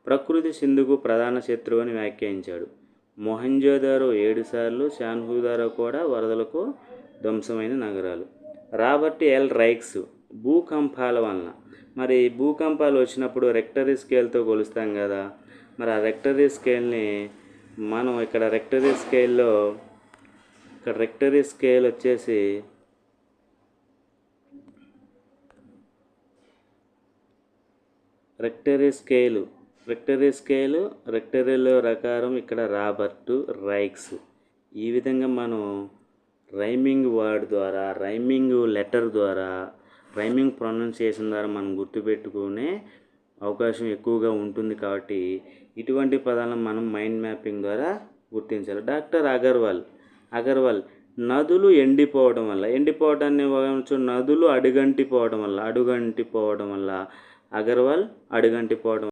ప్రకృతి సింధుకు ప్రధాన శత్రువు అని వ్యాఖ్యానించాడు. మొహంజోదారో 7 సార్లు, షాన్హుదారో కూడా వరదలకు ధ్వంసమైన నగరాలు. రాబర్ట్ ఎల్ రైక్స్ భూకంపాల వలన, మరి భూకంపాలు వచ్చినప్పుడు రెక్టరీ స్కేల్తో కొలుస్తాం కదా, మరి ఆ రెక్టరీ స్కేల్ని మనం ఇక్కడ రెక్టరీ స్కేల్ వచ్చేసి రెక్టరీలో రకారం ఇక్కడ రాబర్ట్ రైక్స్. ఈ విధంగా మనం రైమింగ్ వర్డ్ ద్వారా, రైమింగ్ లెటర్ ద్వారా, రైమింగ్ ప్రొనౌన్సియేషన్ ద్వారా మనం గుర్తుపెట్టుకునే అవకాశం ఎక్కువగా ఉంటుంది. కాబట్టి ఇటువంటి పదాలను మనం మైండ్ మ్యాపింగ్ ద్వారా గుర్తించాలి. డాక్టర్ అగర్వాల్ నదులు ఎండిపోవడాన్ని నదులు అడుగంటిపోవడం వల్ల అగర్వాల్ అడుగంటిపోవడం